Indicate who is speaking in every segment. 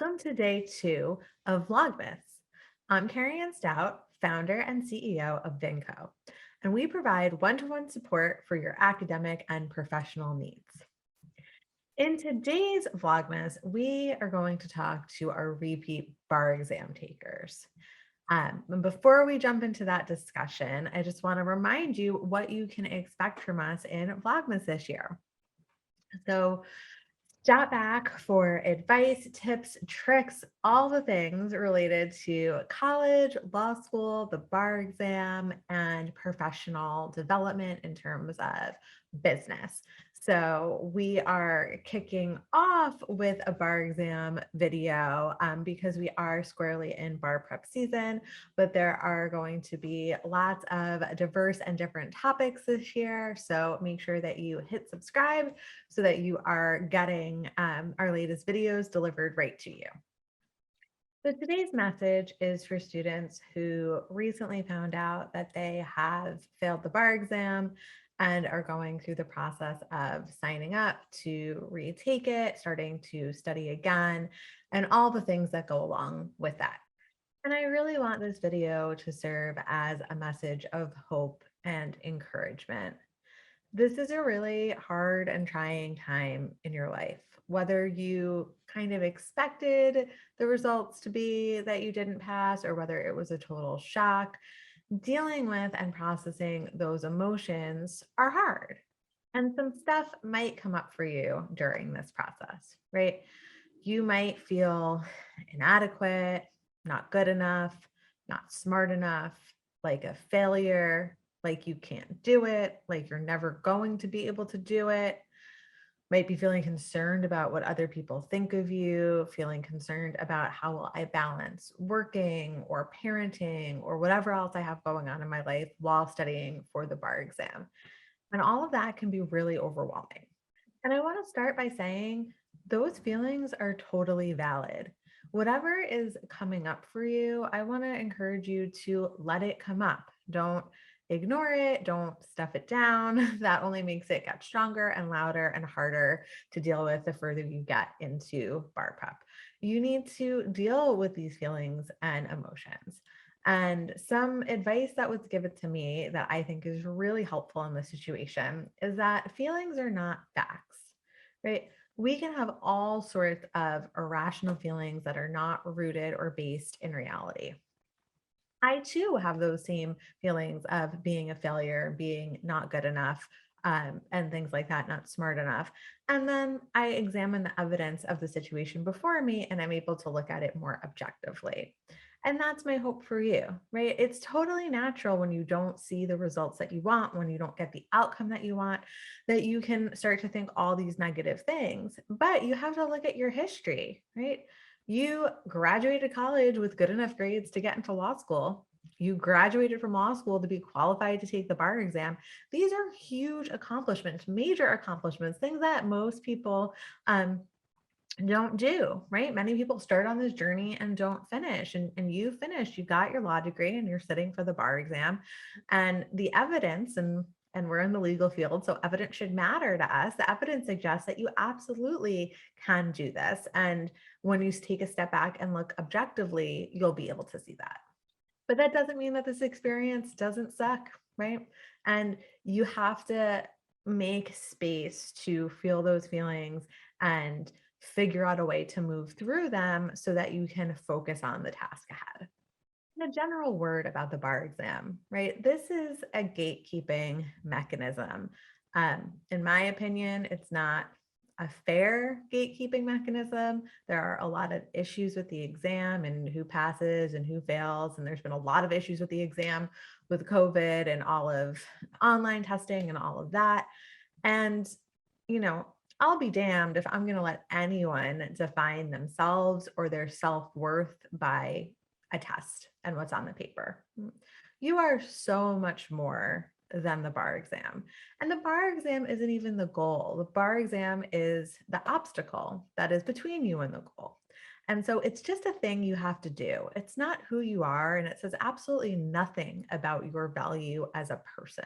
Speaker 1: Welcome to day 2 of Vlogmas. I'm Carrie Ann Stout, founder and CEO of Vinco, and we provide one-to-one support for your academic and professional needs. In today's Vlogmas, we are going to talk to our repeat bar exam takers. And before we jump into that discussion, I just want to remind you what you can expect from us in Vlogmas this year. So step back for advice, tips, tricks, all the things related to college, law school, the bar exam, and professional development in terms of business. So we are kicking off with a bar exam video because we are squarely in bar prep season, but there are going to be lots of diverse and different topics this year. So make sure that you hit subscribe so that you are getting our latest videos delivered right to you. So today's message is for students who recently found out that they have failed the bar exam and are going through the process of signing up to retake it, starting to study again, and all the things that go along with that. And I really want this video to serve as a message of hope and encouragement. This is a really hard and trying time in your life, whether you kind of expected the results to be that you didn't pass or whether it was a total shock. Dealing with and processing those emotions are hard. And some stuff might come up for you during this process, right? You might feel inadequate, not good enough, not smart enough, like a failure, like you can't do it, like you're never going to be able to do it. Might be feeling concerned about what other people think of you, feeling concerned about how will I balance working or parenting or whatever else I have going on in my life while studying for the bar exam. And all of that can be really overwhelming. And I want to start by saying those feelings are totally valid. Whatever is coming up for you, I want to encourage you to let it come up. Don't ignore it. Don't stuff it down. That only makes it get stronger and louder and harder to deal with the further you get into bar prep. You need to deal with these feelings and emotions. And some advice that was given to me that I think is really helpful in this situation is that feelings are not facts, right? We can have all sorts of irrational feelings that are not rooted or based in reality. I too have those same feelings of being a failure, being not good enough, and things like that, not smart enough. And then I examine the evidence of the situation before me and I'm able to look at it more objectively. And that's my hope for you, right? It's totally natural when you don't see the results that you want, when you don't get the outcome that you want, that you can start to think all these negative things. But you have to look at your history, right? You graduated college with good enough grades to get into law school. You graduated from law school to be qualified to take the bar exam. These are huge accomplishments, major accomplishments, things that most people don't do, right? Many people start on this journey and don't finish. And you finished, you got your law degree and you're sitting for the bar exam. And the evidence, and we're in the legal field, so evidence should matter to us. The evidence suggests that you absolutely can do this. And when you take a step back and look objectively, you'll be able to see that. But that doesn't mean that this experience doesn't suck, right? And you have to make space to feel those feelings and figure out a way to move through them so that you can focus on the task ahead. And a general word about the bar exam, right? This is a gatekeeping mechanism. In my opinion, it's not a fair gatekeeping mechanism. There are a lot of issues with the exam and who passes and who fails. And there's been a lot of issues with the exam with COVID and all of online testing and all of that. And, you know, I'll be damned if I'm going to let anyone define themselves or their self-worth by a test and what's on the paper. You are so much more than the bar exam. And the bar exam isn't even the goal. The bar exam is the obstacle that is between you and the goal. And so it's just a thing you have to do. It's not who you are, and it says absolutely nothing about your value as a person.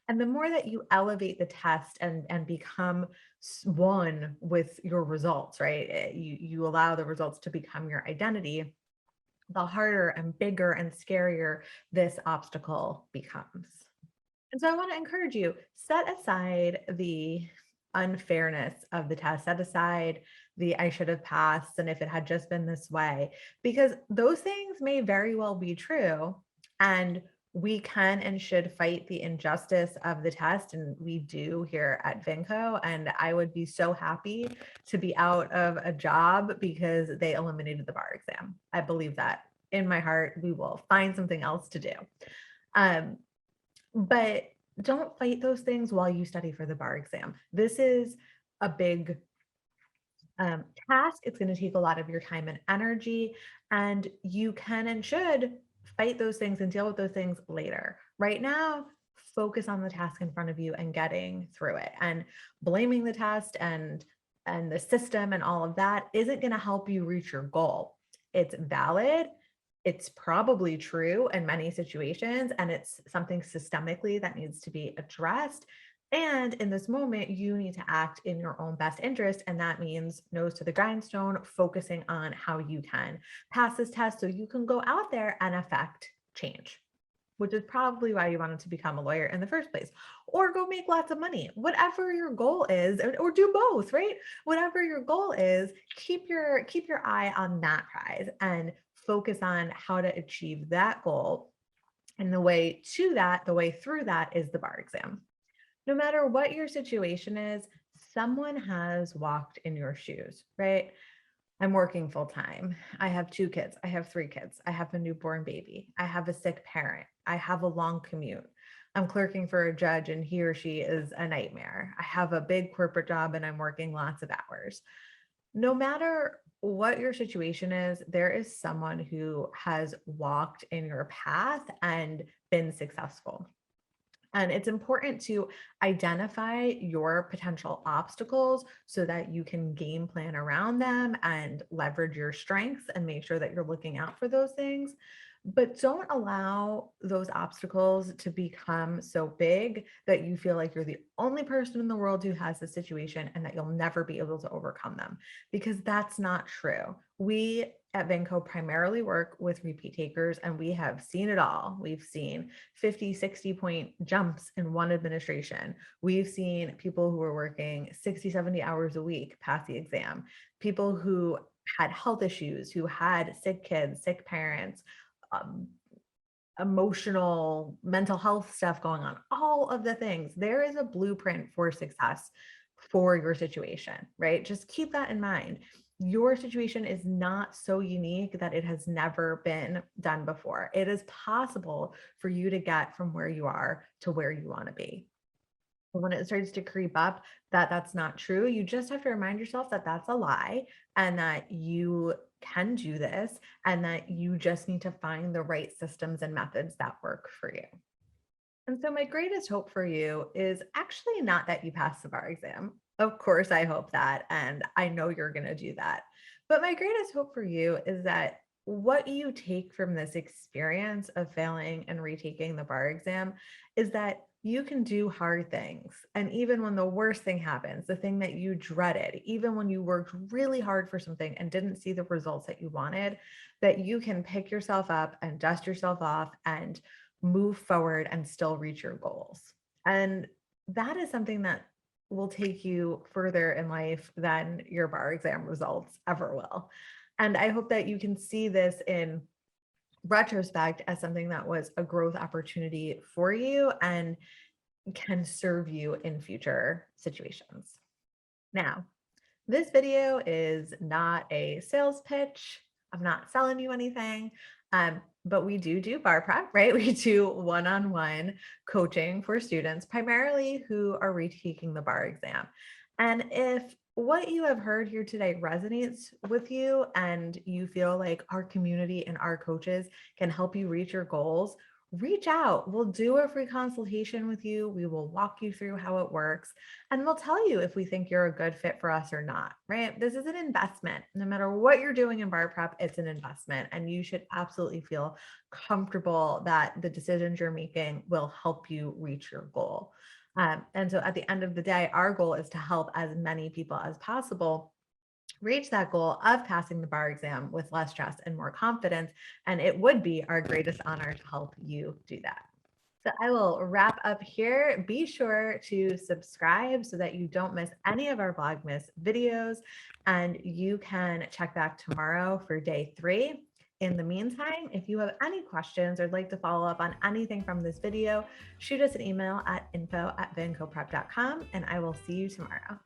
Speaker 1: And the more that you elevate the test and become one with your results, right? You allow the results to become your identity, the harder and bigger and scarier this obstacle becomes. And so I want to encourage you, set aside the unfairness of the test, set aside the I should have passed and if it had just been this way, because those things may very well be true. And we can and should fight the injustice of the test. And we do here at Vinco. And I would be so happy to be out of a job because they eliminated the bar exam. I believe that in my heart. We will find something else to do. Um, but don't fight those things while you study for the bar exam. This is a big task. It's going to take a lot of your time and energy, and you can and should fight those things and deal with those things later. Right now, focus on the task in front of you and getting through it. And blaming the test and the system and all of that isn't going to help you reach your goal. It's valid. It's probably true in many situations, and it's something systemically that needs to be addressed. And in this moment, you need to act in your own best interest. And that means nose to the grindstone, focusing on how you can pass this test so you can go out there and affect change, which is probably why you wanted to become a lawyer in the first place, or go make lots of money, whatever your goal is, or do both, right? Whatever your goal is, keep your eye on that prize and focus on how to achieve that goal. And the way to that, the way through that is the bar exam. No matter what your situation is, someone has walked in your shoes, right? I'm working full time. I have 2 kids. I have 3 kids. I have a newborn baby. I have a sick parent. I have a long commute. I'm clerking for a judge and he or she is a nightmare. I have a big corporate job and I'm working lots of hours. No matter what your situation is, there is someone who has walked in your path and been successful. And it's important to identify your potential obstacles so that you can game plan around them and leverage your strengths and make sure that you're looking out for those things. But don't allow those obstacles to become so big that you feel like you're the only person in the world who has this situation and that you'll never be able to overcome them, because that's not true. We at Vinco primarily work with repeat takers, and we have seen it all. We've seen 50, 60 point jumps in one administration. We've seen people who are working 60, 70 hours a week pass the exam, people who had health issues, who had sick kids, sick parents, um, emotional, mental health stuff going on, all of the things. There is a blueprint for success for your situation, right? Just keep that in mind. Your situation is not so unique that it has never been done before. It is possible for you to get from where you are to where you want to be. When it starts to creep up that that's not true, you just have to remind yourself that that's a lie and that you can do this and that you just need to find the right systems and methods that work for you. And so my greatest hope for you is actually not that you pass the bar exam. Of course, I hope that, and I know you're going to do that. But my greatest hope for you is that what you take from this experience of failing and retaking the bar exam is that you can do hard things. And even when the worst thing happens, the thing that you dreaded, even when you worked really hard for something and didn't see the results that you wanted, that you can pick yourself up and dust yourself off and move forward and still reach your goals. And that is something that will take you further in life than your bar exam results ever will. And I hope that you can see this in retrospect as something that was a growth opportunity for you and can serve you in future situations. Now, this video is not a sales pitch. I'm not selling you anything, but we do bar prep, right? We do one-on-one coaching for students, primarily who are retaking the bar exam. And if what you have heard here today resonates with you and you feel like our community and our coaches can help you reach your goals, reach out. We'll do a free consultation with you. We will walk you through how it works, and we'll tell you if we think you're a good fit for us or not, right? This is an investment. No matter what you're doing in bar prep, it's an investment, and you should absolutely feel comfortable that the decisions you're making will help you reach your goal. And so at the end of the day, our goal is to help as many people as possible reach that goal of passing the bar exam with less stress and more confidence. And it would be our greatest honor to help you do that. So I will wrap up here. Be sure to subscribe so that you don't miss any of our Vlogmas videos. And you can check back tomorrow for day 3. In the meantime, if you have any questions or would like to follow up on anything from this video, shoot us an email at info@vincoprep.com, and I will see you tomorrow.